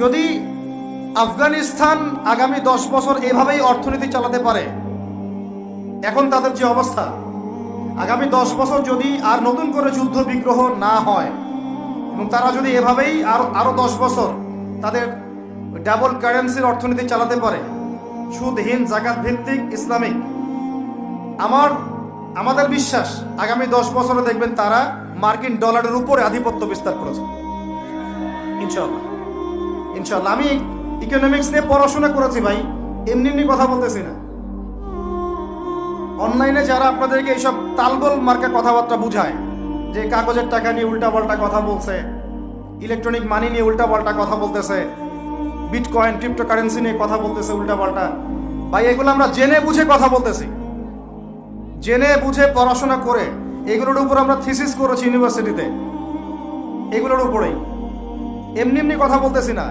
যদি আফগানিস্তান আগামী 10 বছর এভাবেই অর্থনীতি চালাতে পারে, এখন তাদের যে অবস্থা, আগামী 10 বছর যদি আর নতুন করে যুদ্ধ বিগ্রহ না হয় এবং তারা যদি এভাবেই আরো 10 বছর তাদের ডাবল কারেন্সির অর্থনীতি চালাতে পারে, সুদহীন জাকাত ভিত্তিক ইসলামিক, আমাদের বিশ্বাস আগামী 10 বছরে দেখবেন তারা মার্কিন ডলারের উপরে আধিপত্য বিস্তার করেছে ইনশাআল্লাহ। ইনশাআল্লাহ। আমি ইকোনমিক্স নিয়ে পড়াশোনা করেছি ভাই, এমনি এমনি কথা বলতেছি না। অনলাইনে যারা আপনাদেরকে এইসব তালগোল মার্কা কথাবার্তা বুঝায়, যে কাগজের টাকা নিয়ে উল্টাপাল্টা কথা বলছে, ইলেকট্রনিক মানি নিয়ে উল্টাপাল্টা কথা বলতেছে, বিটকয়েন ক্রিপ্টোকারেন্সি নিয়ে কথা বলতেছে উল্টাপাল্টা, ভাই এগুলো আমরা জেনে বুঝে কথা বলতেছি, জেনে বুঝে পড়াশোনা করে এগুলোর উপর আমরা থিসিস করেছি ইউনিভার্সিটিতে, এগুলোর উপরেই, এমনি এমনি কথা বলতেছি না।